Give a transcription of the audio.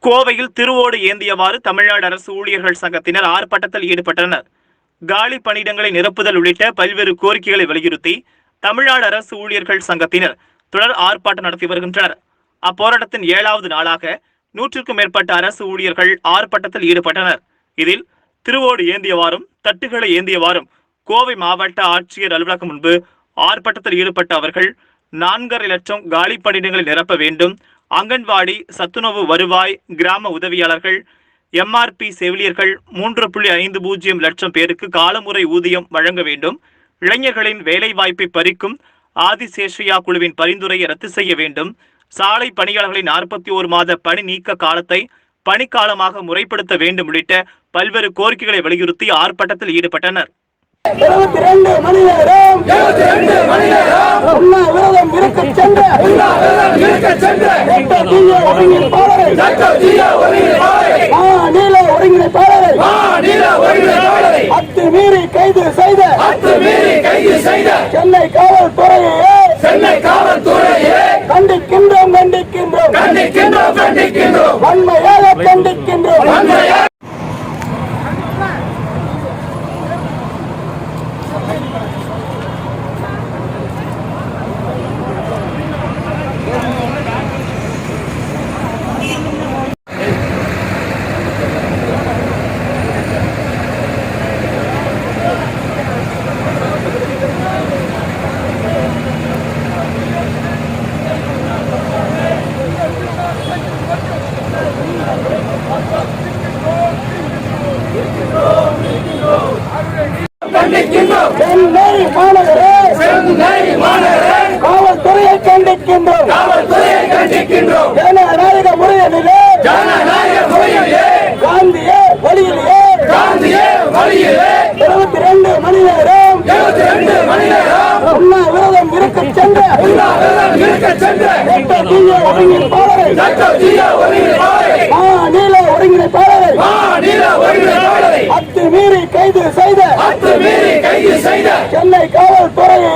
கோவையில் திருவோடு ஏந்தியவாறு தமிழ்நாடு அரசு ஊழியர்கள் சங்கத்தினர் ஆர்ப்பாட்டத்தில் ஈடுபட்டனர். காலி பணியிடங்களை நிரப்புதல் உள்ளிட்ட பல்வேறு கோரிக்கைகளை வலியுறுத்தி தமிழ்நாடு அரசு ஊழியர்கள் சங்கத்தினர் தொடர் ஆர்ப்பாட்டம் நடத்தி வருகின்றனர். அப்போராட்டத்தின் 7வது நாளாக 100க்கும் மேற்பட்ட அரசு ஊழியர்கள் ஆர்ப்பாட்டத்தில் ஈடுபட்டனர். இதில் திருவோடு ஏந்தியவாறும் தட்டுகளை ஏந்தியவாறும் கோவை மாவட்ட ஆட்சியர் அலுவலகம் முன்பு ஆர்ப்பாட்டத்தில் ஈடுபட்ட அவர்கள் 4.5 லட்சம் காலி பணியிடங்களை நிரப்ப வேண்டும், அங்கன்வாடி, சத்துணவு, வருவாய், கிராம உதவியாளர்கள், எம்ஆர்பி செவிலியர்கள் 3.50 லட்சம் பேருக்கு காலமுறை ஊதியம் வழங்க வேண்டும், இளைஞர்களின் வேலை வாய்ப்பை பறிக்கும் ஆதிசேஷையா குழுவின் பரிந்துரையை ரத்து செய்ய வேண்டும், சாலை பணியாளர்களின் 41 மாத பணி நீக்க காலத்தை பணிக்காலமாக முறைப்படுத்த வேண்டும் உள்ளிட்ட பல்வேறு கோரிக்கைகளை வலியுறுத்தி ஆர்ப்பாட்டத்தில் ஈடுபட்டனர். 72 மணி நேரம் உண்ணாவிரதம் இருக்கச் சென்ற மாநில ஒருங்கிணைப்பாளரை அத்துமீறி கைது செய்த சென்னை காவல்துறையை கண்டிக்கின்றோம் வன்மையாக கண்டிக்கின்றோம். சென்னை மாநகரே காவல்துறையை கண்டிக்கின்றோம். ஜனநாயக முறையிலே காந்திய வழியிலே 72 மணி நேரம் உண்ணாவிரதம் இருக்கச் சென்ற மாநில ஒருங்கிணைப்பாளரை அத்துமீறி கைது செய்த சென்னை காவல்துறையை